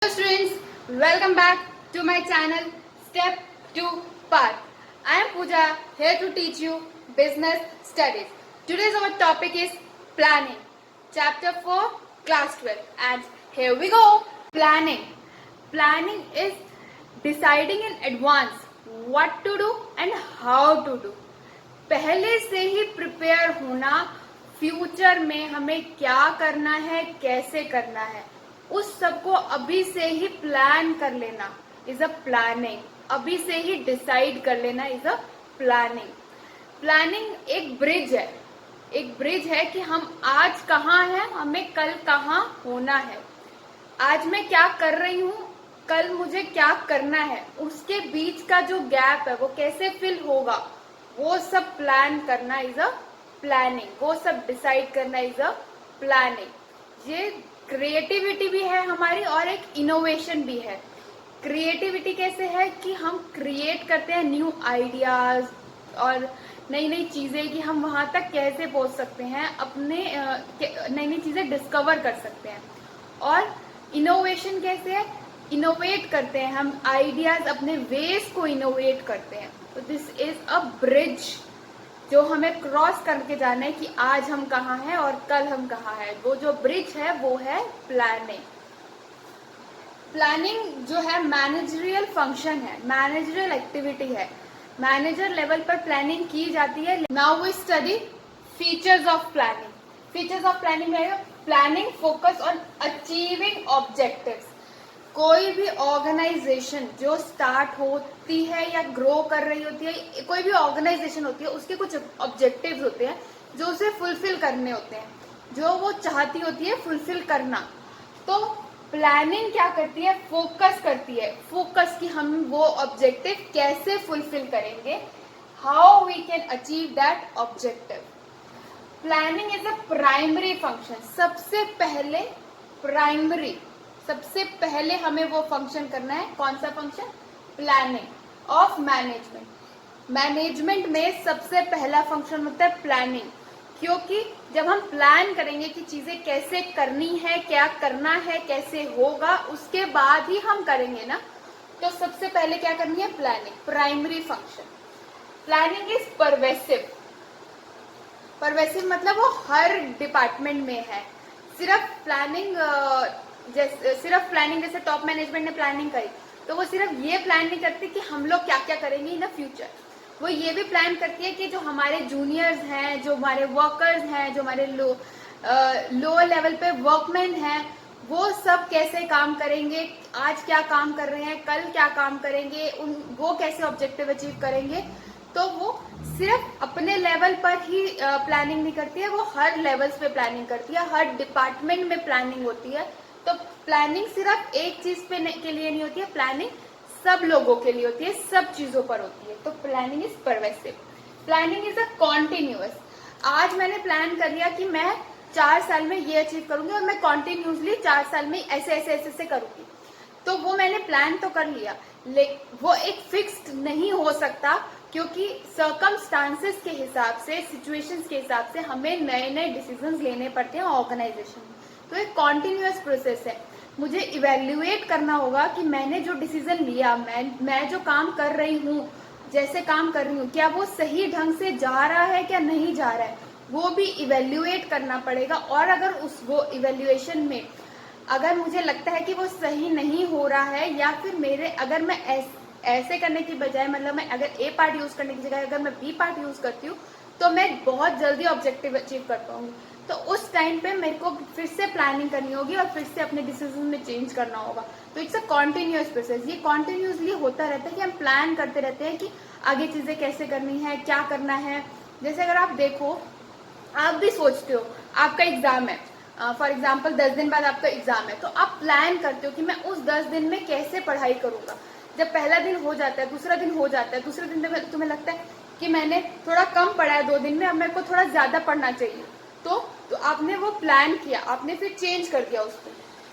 Hello students, welcome back to my channel Step 2 Path. I am Pooja, here to teach you business studies. Today's our topic is planning. Chapter 4, class 12. And here we go. Planning. Planning is deciding in advance what to do and how to do. पहले से ही prepare होना, future में हमें क्या करना है, कैसे करना है, उस सबको अभी से ही प्लान कर लेना इज अ प्लानिंग. अभी से ही डिसाइड कर लेना इज अ प्लानिंग. प्लानिंग एक ब्रिज है. एक ब्रिज है कि हम आज कहाँ हैं, हमें कल कहाँ होना है. आज मैं क्या कर रही हूँ, कल मुझे क्या करना है, उसके बीच का जो गैप है वो कैसे फिल होगा, वो सब प्लान करना इज अ प्लानिंग. वो सब डिसाइड करना इज अ प्लानिंग. ये क्रिएटिविटी भी है हमारी और एक इनोवेशन भी है. क्रिएटिविटी कैसे है कि हम क्रिएट करते हैं न्यू आइडियाज और नई नई चीजें कि हम वहां तक कैसे पहुंच सकते हैं, अपने नई नई चीजें डिस्कवर कर सकते हैं. और इनोवेशन कैसे है, इनोवेट करते हैं हम आइडियाज, अपने वेज को इनोवेट करते हैं. तो दिस इज अ ब्रिज जो हमें क्रॉस करके जाना है कि आज हम कहाँ हैं और कल हम कहाँ हैं. वो जो ब्रिज है वो है प्लानिंग. प्लानिंग जो है मैनेजरियल फंक्शन है, मैनेजरियल एक्टिविटी है. मैनेजर लेवल पर प्लानिंग की जाती है. Now we study features of planning. Features of planning है planning focus on achieving objectives. कोई भी ऑर्गेनाइजेशन जो स्टार्ट होती है या ग्रो कर रही होती है, कोई भी ऑर्गेनाइजेशन होती है, उसके कुछ ऑब्जेक्टिव्स होते हैं जो उसे फुलफिल करने होते हैं, जो वो चाहती होती है फुलफिल करना. तो प्लानिंग क्या करती है, फोकस करती है. फोकस कि हम वो ऑब्जेक्टिव कैसे फुलफिल करेंगे, how we can achieve that objective. Planning is a primary function. सबसे पहले हमें वो फंक्शन करना है. कौन सा function? Planning of management. Management में सबसे पहला फंक्शन होता है प्लानिंग. क्योंकि जब हम प्लान करेंगे कि चीजें कैसे करनी है, क्या करना है, कैसे होगा, उसके बाद ही हम करेंगे ना. तो सबसे पहले क्या करनी है? Planning. Primary function. Planning is pervasive. Pervasive मतलब वो हर डिपार्टमेंट में है. सिर्फ प्लानिंग जैसे टॉप मैनेजमेंट ने प्लानिंग करी तो वो सिर्फ ये प्लान नहीं करती कि हम लोग क्या क्या करेंगे इन द फ्यूचर. वो ये भी प्लान करती है कि जो हमारे जूनियर्स हैं, जो हमारे वर्कर्स हैं, जो हमारे लो लेवल पे वर्कमैन हैं, वो सब कैसे काम करेंगे, आज क्या काम कर रहे हैं, कल क्या काम करेंगे, वो कैसे ऑब्जेक्टिव अचीव करेंगे. तो वो सिर्फ अपने लेवल पर ही प्लानिंग नहीं करती है, वो हर लेवल्स पे प्लानिंग करती है. हर डिपार्टमेंट में प्लानिंग होती है. तो प्लानिंग सिर्फ एक चीज पे के लिए नहीं होती है, प्लानिंग सब लोगों के लिए होती है, सब चीजों पर होती है. तो planning is pervasive. Planning is a continuous. आज मैंने प्लान कर लिया कि मैं 4 साल में ये अचीव करूंगी और मैं कॉन्टिन्यूसली 4 साल में ऐसे ऐसे ऐसे से करूंगी. तो वो मैंने प्लान तो कर लिया, लेकिन वो एक फिक्स्ड नहीं हो सकता क्योंकि सर्कमस्टांसेस के हिसाब से, सिचुएशंस के हिसाब से हमें नए नए डिसीजंस लेने पड़ते हैं ऑर्गेनाइजेशन में. तो एक कॉन्टिन्यूअस प्रोसेस है. मुझे इवेल्युएट करना होगा कि मैंने जो डिसीजन लिया, मैं जो काम कर रही हूँ, जैसे काम कर रही हूँ, क्या वो सही ढंग से जा रहा है, क्या नहीं जा रहा है, वो भी इवेल्युएट करना पड़ेगा. और अगर वो इवेल्युएशन में अगर मुझे लगता है कि वो सही नहीं हो रहा है, या फिर अगर मैं ऐसे करने की बजाय, मतलब मैं अगर ए पार्ट यूज करने की जगह अगर मैं बी पार्ट यूज करती हूँ, तो मैं बहुत जल्दी ऑब्जेक्टिव अचीव कर पाऊंगी. तो उस टाइम पे मेरे को फिर से प्लानिंग करनी होगी और फिर से अपने डिसीजन में चेंज करना होगा. तो इट्स अ कॉन्टिन्यूअस प्रोसेस. ये कॉन्टिन्यूसली होता रहता है कि हम प्लान करते रहते हैं कि आगे चीजें कैसे करनी है, क्या करना है. जैसे अगर आप देखो, आप भी सोचते हो आपका एग्जाम है, फॉर एग्जाम्पल 10 दिन बाद आपका एग्जाम है, तो आप प्लान करते हो कि मैं उस 10 दिन में कैसे पढ़ाई करूंगा. जब पहला दिन हो जाता है, दूसरा दिन हो जाता है, दूसरे दिन में तुम्हें लगता है कि मैंने थोड़ा कम पढ़ा है 2 दिन में, अब मेरे को थोड़ा ज्यादा पढ़ना चाहिए. तो आपने वो प्लान किया, आपने फिर चेंज कर दिया उसको.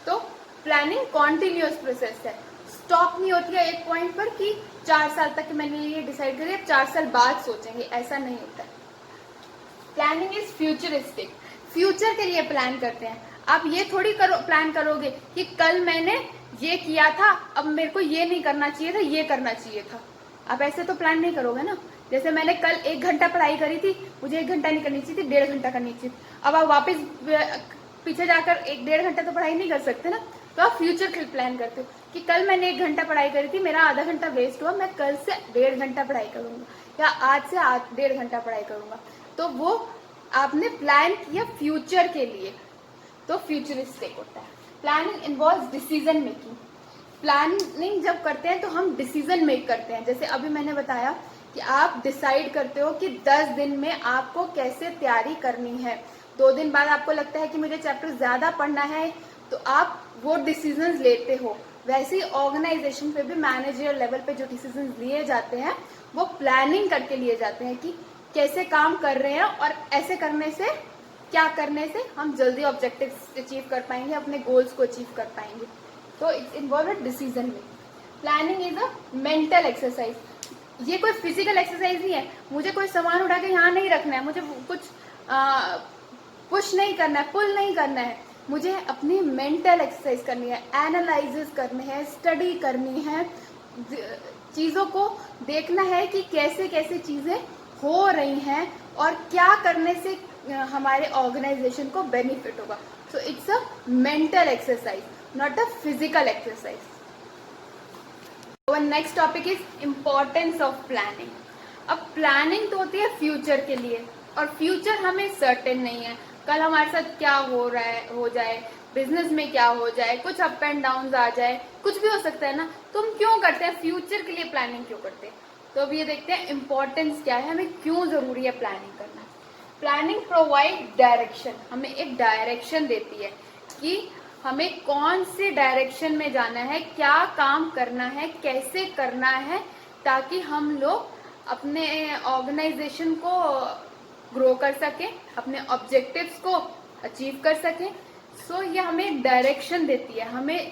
तो प्लानिंग कॉन्टिन्यूअस प्रोसेस है, स्टॉप नहीं होती है एक पॉइंट पर कि 4 साल तक मैंने ये डिसाइड कर लिया, 4 साल बाद सोचेंगे, ऐसा नहीं होता है. Planning is futuristic. फ्यूचर के लिए प्लान करते हैं. आप ये थोड़ी प्लान करोगे कि कल मैंने ये किया था, अब मेरे को ये नहीं करना चाहिए था, ये करना चाहिए था। आप ऐसे तो प्लान नहीं करोगे ना। जैसे मैंने कल 1 घंटा पढ़ाई करी थी, मुझे 1 घंटा नहीं करनी चाहिए थी, 1.5 घंटा करनी चाहिए। अब आप वापस पीछे जाकर 1-1.5 घंटा तो पढ़ाई नहीं कर सकते ना। तो आप फ्यूचर के लिए प्लान करते हो कि कल मैंने 1 घंटा पढ़ाई करी थी, मेरा आधा घंटा वेस्ट हुआ, मैं कल से 1.5 घंटा पढ़ाई करूंगा, या आज से 1.5 घंटा पढ़ाई करूंगा। तो वो आपने प्लान किया फ्यूचर के लिए, तो फ्यूचरिस्टिक होता है। Planning involves decision making. Planning जब करते हैं तो हम डिसीजन मेक करते हैं। जैसे अभी मैंने बताया कि आप डिसाइड करते हो कि 10 दिन में आपको कैसे तैयारी करनी है। 2 दिन बाद आपको लगता है कि मुझे चैप्टर ज्यादा पढ़ना है, तो आप वो डिसीजंस लेते हो। वैसे ही ऑर्गेनाइजेशन पे भी मैनेजर लेवल पे जो डिसीजंस लिए जाते हैं वो प्लानिंग करके लिए जाते हैं कि कैसे काम कर रहे हैं और ऐसे करने से, क्या करने से हम जल्दी ऑब्जेक्टिव्स अचीव कर पाएंगे, अपने गोल्स को अचीव कर पाएंगे। तो it's involve decision making. Planning is a mental exercise. ये कोई फिजिकल एक्सरसाइज नहीं है, मुझे कोई सामान उठा के यहाँ नहीं रखना है, मुझे कुछ पुश नहीं करना है, पुल नहीं करना है, मुझे अपनी मेंटल एक्सरसाइज करनी है, एनालाइसिस करनी है, स्टडी करनी है, चीजों को देखना है कि कैसे कैसे चीजें हो रही हैं और क्या करने से हमारे ऑर्गेनाइजेशन को बेनिफिट होगा। So it's a mental exercise, not a physical exercise. Next topic is importance of planning. अब प्लानिंग तो होती है फ्यूचर के लिए, और फ्यूचर हमें सर्टेन नहीं है, कल हमारे साथ क्या हो रहा है, हो जाए, बिजनेस में क्या हो जाए, कुछ अप एंड डाउन आ जाए, कुछ भी हो सकता है ना। तो हम क्यों करते हैं, फ्यूचर के लिए प्लानिंग क्यों करते हैं? तो अब ये देखते हैं इम्पोर्टेंस क्या है, हमें क्यों जरूरी है प्लानिंग करना। प्लानिंग प्रोवाइड डायरेक्शन, हमें एक डायरेक्शन देती है कि हमें कौन से डायरेक्शन में जाना है, क्या काम करना है, कैसे करना है, ताकि हम लोग अपने ऑर्गेनाइजेशन को ग्रो कर सकें, अपने ऑब्जेक्टिव्स को अचीव कर सकें। सो ये हमें एक डायरेक्शन देती है। हमें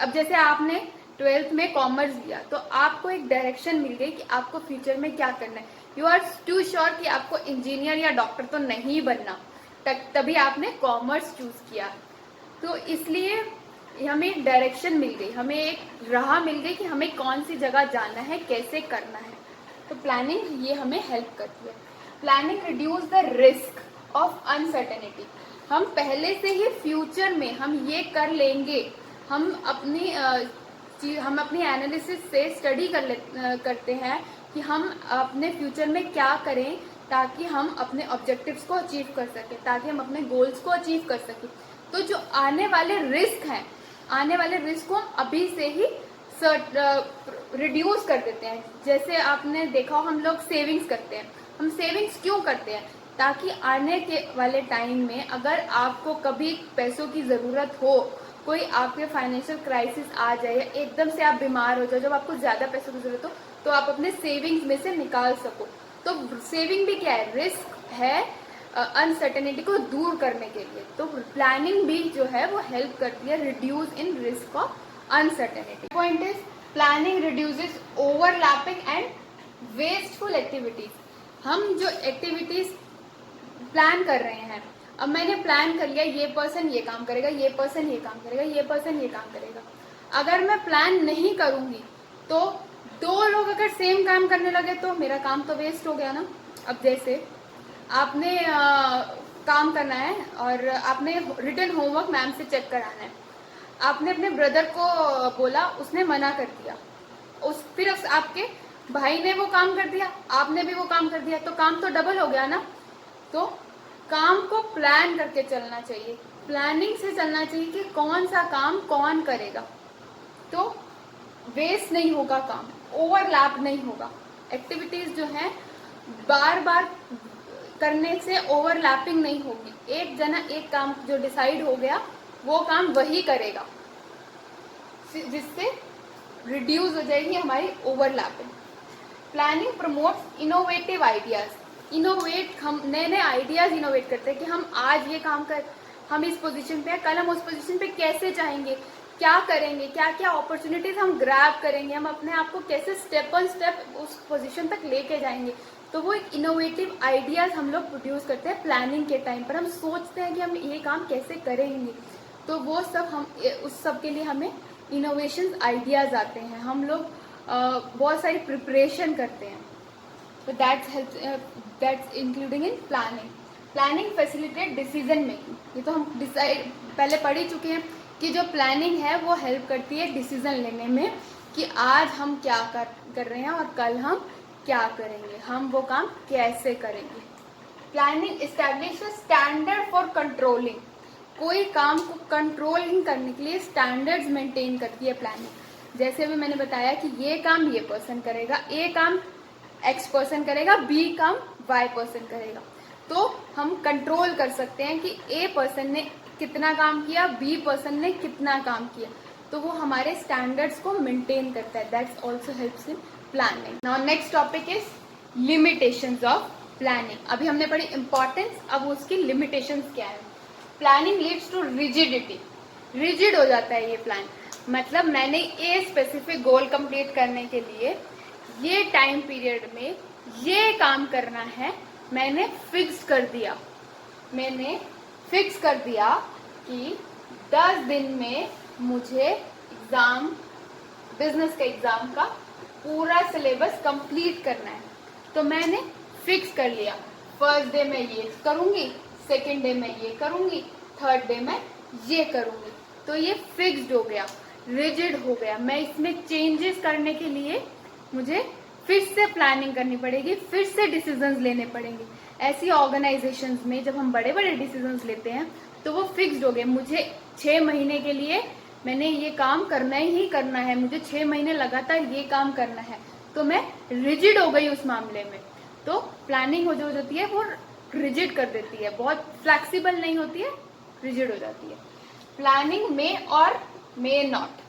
अब जैसे आपने 12th में कॉमर्स लिया तो आपको एक डायरेक्शन मिल गई कि आपको फ्यूचर में क्या करना है। यू आर टू श्योर कि आपको इंजीनियर या डॉक्टर तो नहीं बनना, तभी आपने कॉमर्स चूज किया। तो इसलिए हमें एक डायरेक्शन मिल गई, हमें एक राह मिल गई कि हमें कौन सी जगह जाना है, कैसे करना है। तो प्लानिंग ये हमें हेल्प करती है। Planning reduce the risk of uncertainty. हम पहले से ही फ्यूचर में हम ये कर लेंगे, हम अपनी एनालिसिस से स्टडी करते हैं कि हम अपने फ्यूचर में क्या करें ताकि हम अपने ऑब्जेक्टिव्स को अचीव कर सकें, ताकि हम अपने गोल्स को अचीव कर सकें। तो जो आने वाले रिस्क हैं, आने वाले रिस्क को अभी से ही रिड्यूस कर देते हैं। जैसे आपने देखा हम लोग सेविंग्स करते हैं। हम सेविंग्स क्यों करते हैं? ताकि आने के वाले टाइम में अगर आपको कभी पैसों की ज़रूरत हो, कोई आपके फाइनेंशियल क्राइसिस आ जाए, एकदम से आप बीमार हो जाओ, जब आपको ज़्यादा पैसों की ज़रूरत हो, तो आप अपने सेविंग्स में से निकाल सको। तो सेविंग भी क्या है? रिस्क है अनसर्टेनिटी को दूर करने के लिए। तो प्लानिंग भी जो है वो हेल्प करती है reduce in risk of uncertainty. Point is planning reduces overlapping and wasteful activities. हम जो एक्टिविटीज प्लान कर रहे हैं, अब मैंने प्लान कर लिया ये पर्सन ये काम करेगा, ये पर्सन ये काम करेगा, ये पर्सन ये काम करेगा। अगर मैं प्लान नहीं करूंगी तो 2 लोग अगर सेम काम करने लगे तो मेरा काम तो वेस्ट हो गया ना। अब जैसे आपने काम करना है और आपने रिटन होमवर्क मैम से चेक कराना है, आपने अपने ब्रदर को बोला, उसने मना कर दिया, फिर आपके भाई ने वो काम कर दिया, आपने भी वो काम कर दिया, तो काम तो डबल हो गया ना। तो काम को प्लान करके चलना चाहिए, प्लानिंग से चलना चाहिए कि कौन सा काम कौन करेगा, तो वेस्ट नहीं होगा, काम ओवरलैप नहीं होगा। एक्टिविटीज जो है बार बार करने से ओवरलैपिंग नहीं होगी। एक जना एक काम जो डिसाइड हो गया वो काम वही करेगा, जिससे रिड्यूस हो जाएगी हमारी overlapping. Planning promotes innovative ideas. Innovate, हम नए नए आइडियाज इनोवेट करते हैं कि हम आज ये काम कर, हम इस पोजीशन पे हैं, कल हम उस पोजीशन पे कैसे जाएंगे, क्या करेंगे, क्या क्या अपॉर्चुनिटीज हम ग्रैब करेंगे, हम अपने आप को कैसे स्टेप ऑन स्टेप उस पोजीशन तक लेके जाएंगे। तो वो एक इनोवेटिव आइडियाज हम लोग प्रोड्यूस करते हैं प्लानिंग के टाइम पर। हम सोचते हैं कि हम ये काम कैसे करेंगे, तो वो सब हम उस सब के लिए हमें इनोवेशन आइडियाज़ आते हैं, हम लोग बहुत सारी प्रिपरेशन करते हैं। तो that's including in planning. Planning facilitate decision making. ये तो हम डिसाइड पहले पढ़ ही चुके हैं कि जो प्लानिंग है वो हेल्प करती है डिसीजन लेने में कि आज हम क्या कर रहे हैं और कल हम क्या करेंगे, हम वो काम कैसे करेंगे। Planning establish standard for controlling. कोई काम को कंट्रोलिंग करने के लिए स्टैंडर्ड्स मेंटेन करती है प्लानिंग। जैसे अभी मैंने बताया कि ये काम ये पर्सन करेगा, ए काम एक्स पर्सन करेगा, बी काम वाई पर्सन करेगा, तो हम कंट्रोल कर सकते हैं कि ए पर्सन ने कितना काम किया, बी पर्सन ने कितना काम किया, तो वो हमारे स्टैंडर्ड्स को मेंटेन करता है। That's also helps in planning. Now next topic is limitations of planning. अभी हमने पढ़ी इंपॉर्टेंस, अब उसकी लिमिटेशंस क्या है। Planning leads to rigidity. Rigid हो जाता है ये प्लान, मतलब मैंने ए स्पेसिफिक गोल कंप्लीट करने के लिए ये टाइम पीरियड में ये काम करना है, मैंने फिक्स कर दिया कि 10 दिन में मुझे एग्जाम, बिजनेस का एग्जाम का पूरा सिलेबस कंप्लीट करना है, तो मैंने फिक्स कर लिया फर्स्ट डे में ये करूंगी, सेकेंड डे में ये करूंगी, थर्ड डे में ये करूंगी, तो ये फिक्स्ड हो गया, रिजिड हो गया। मैं इसमें चेंजेस करने के लिए मुझे फिर से प्लानिंग करनी पड़ेगी, फिर से डिसीजंस लेने पड़ेंगे। ऐसी ऑर्गेनाइजेशंस में जब हम बड़े बड़े डिसीजंस लेते हैं तो वो फिक्स्ड हो गए, मुझे 6 महीने के लिए मैंने ये काम करना ही करना है, मुझे 6 महीने लगातार ये काम करना है, तो मैं रिजिड हो गई उस मामले में। तो प्लानिंग हो जो जाती है वो रिजिड कर देती है, बहुत फ्लेक्सिबल नहीं होती है, रिजिड हो जाती है। प्लानिंग में और may not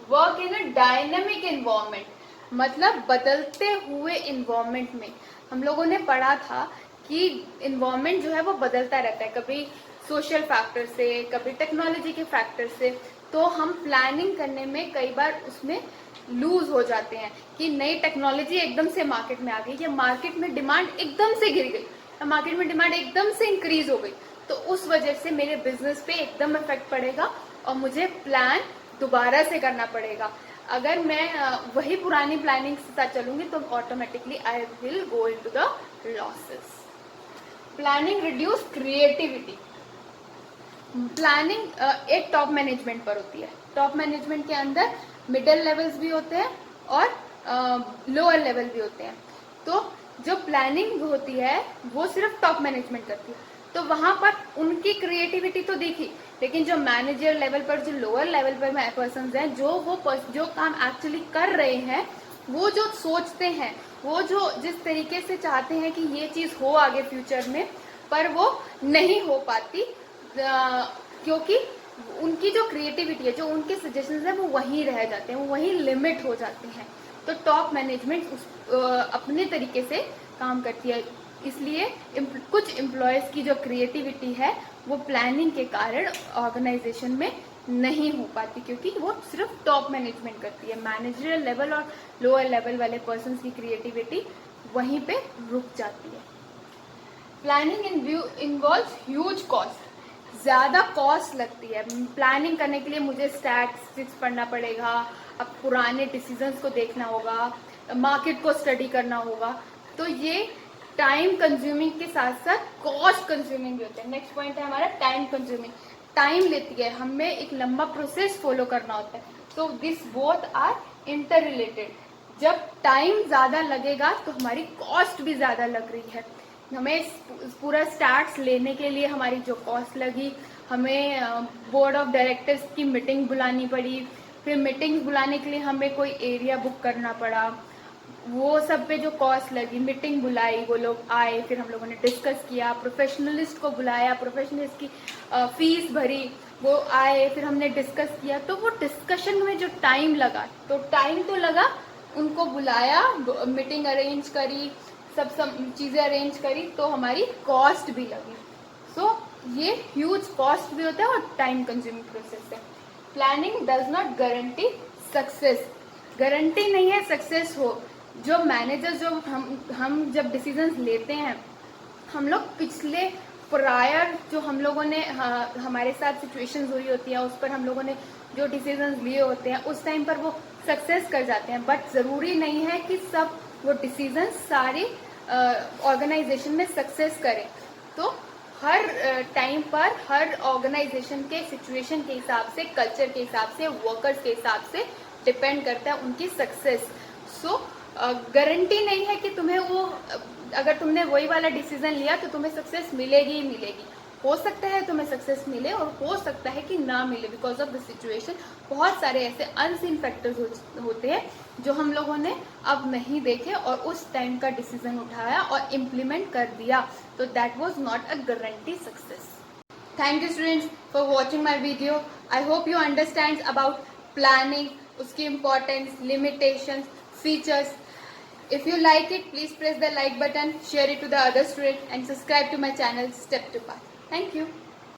work in a dynamic environment, मतलब बदलते हुए इन्वायरमेंट में। हम लोगों ने पढ़ा था कि इन्वायरमेंट जो है वो बदलता रहता है, कभी सोशल फैक्टर से, कभी टेक्नोलॉजी के फैक्टर से, तो हम प्लानिंग करने में कई बार उसमें लूज हो जाते हैं कि नई टेक्नोलॉजी एकदम से मार्केट में आ गई, या मार्केट में डिमांड एकदम से गिर गई, या मार्केट में डिमांड एकदम से इंक्रीज हो गई, तो उस वजह से मेरे बिजनेस पे एकदम इफेक्ट पड़ेगा और मुझे प्लान दोबारा से करना पड़ेगा। अगर मैं वही पुरानी प्लानिंग के साथ चलूंगी तो automatically I will go into the losses. Planning reduce creativity. Planning एक टॉप मैनेजमेंट पर होती है, टॉप मैनेजमेंट के अंदर मिडिल लेवल्स भी होते हैं और लोअर लेवल भी होते हैं। तो जो प्लानिंग होती है वो सिर्फ टॉप मैनेजमेंट करती है, तो वहां पर उनकी क्रिएटिविटी तो देखी, लेकिन जो मैनेजर लेवल पर, जो लोअर लेवल पर पर्सन हैं, जो काम एक्चुअली कर रहे हैं, वो जो सोचते हैं, वो जो जिस तरीके से चाहते हैं कि ये चीज हो आगे फ्यूचर में, पर वो नहीं हो पाती क्योंकि उनकी जो क्रिएटिविटी है, जो उनके सजेशंस है, वो वहीं रह जाते हैं, वो वहीं लिमिट हो जाते हैं। तो टॉप मैनेजमेंट अपने तरीके से काम करती है, इसलिए कुछ एम्प्लॉयज की जो क्रिएटिविटी है वो प्लानिंग के कारण ऑर्गेनाइजेशन में नहीं हो पाती, क्योंकि वो सिर्फ टॉप मैनेजमेंट करती है। मैनेजरियल लेवल और लोअर लेवल वाले पर्सन की क्रिएटिविटी वहीं पे रुक जाती है। Planning involves huge cost. ज़्यादा कॉस्ट लगती है प्लानिंग करने के लिए, मुझे स्टैटिस्टिक्स पढ़ना पड़ेगा, अब पुराने डिसीजंस को देखना होगा, मार्केट को स्टडी करना होगा, तो ये टाइम कंज्यूमिंग के साथ साथ कॉस्ट कंज्यूमिंग भी होता है। नेक्स्ट पॉइंट है हमारा टाइम कंज्यूमिंग। टाइम लेती है, हमें एक लंबा प्रोसेस फॉलो करना होता है, तो this both are interrelated. जब टाइम ज़्यादा लगेगा तो हमारी कॉस्ट भी ज़्यादा लग रही है। हमें पूरा स्टार्ट्स लेने के लिए हमारी जो कॉस्ट लगी, हमें बोर्ड ऑफ डायरेक्टर्स की मीटिंग बुलानी पड़ी, फिर मीटिंग्स बुलाने के लिए हमें कोई एरिया बुक करना पड़ा, वो सब पे जो कॉस्ट लगी, मीटिंग बुलाई, वो लोग आए, फिर हम लोगों ने डिस्कस किया, प्रोफेशनलिस्ट को बुलाया, प्रोफेशनलिस्ट की फीस भरी, वो आए, फिर हमने डिस्कस किया, तो वो डिस्कशन में जो टाइम लगा, तो टाइम तो लगा, उनको बुलाया, मीटिंग अरेंज करी, सब चीज़ें अरेंज करी, तो हमारी कॉस्ट भी लगी। सो ये ह्यूज कॉस्ट भी होता है और टाइम कंज्यूमिंग प्रोसेस है। Planning does not guarantee success. Guarantee नहीं है सक्सेस हो। जो मैनेजर, जो हम जब डिसीजंस लेते हैं, हम लोग पिछले प्रायर जो हम लोगों ने हमारे साथ सिचुएशंस हुई होती है, उस पर हम लोगों ने जो डिसीजंस लिए होते हैं, उस टाइम पर वो सक्सेस कर जाते हैं। बट ज़रूरी नहीं है कि सब वो डिसीजंस सारी ऑर्गेनाइजेशन में सक्सेस करें। तो हर टाइम पर हर ऑर्गेनाइजेशन के सिचुएशन के हिसाब से, कल्चर के हिसाब से, वर्कर्स के हिसाब से डिपेंड करता है उनकी सक्सेस। सो गारंटी नहीं है कि तुम्हें वो अगर तुमने वही वाला डिसीजन लिया तो तुम्हें सक्सेस मिलेगी ही मिलेगी। हो सकता है तुम्हें सक्सेस मिले और हो सकता है कि ना मिले, बिकॉज ऑफ द सिचुएशन। बहुत सारे ऐसे अनसीन फैक्टर्स होते हैं जो हम लोगों ने अब नहीं देखे और उस टाइम का डिसीजन उठाया और इम्प्लीमेंट कर दिया, तो that was not a guarantee success. Thank you students for watching my video. I hope you understand about planning, उसकी importance, limitations, features. If you like it, please press the like button, share it to the other students and subscribe to my channel Step to Path. Thank you.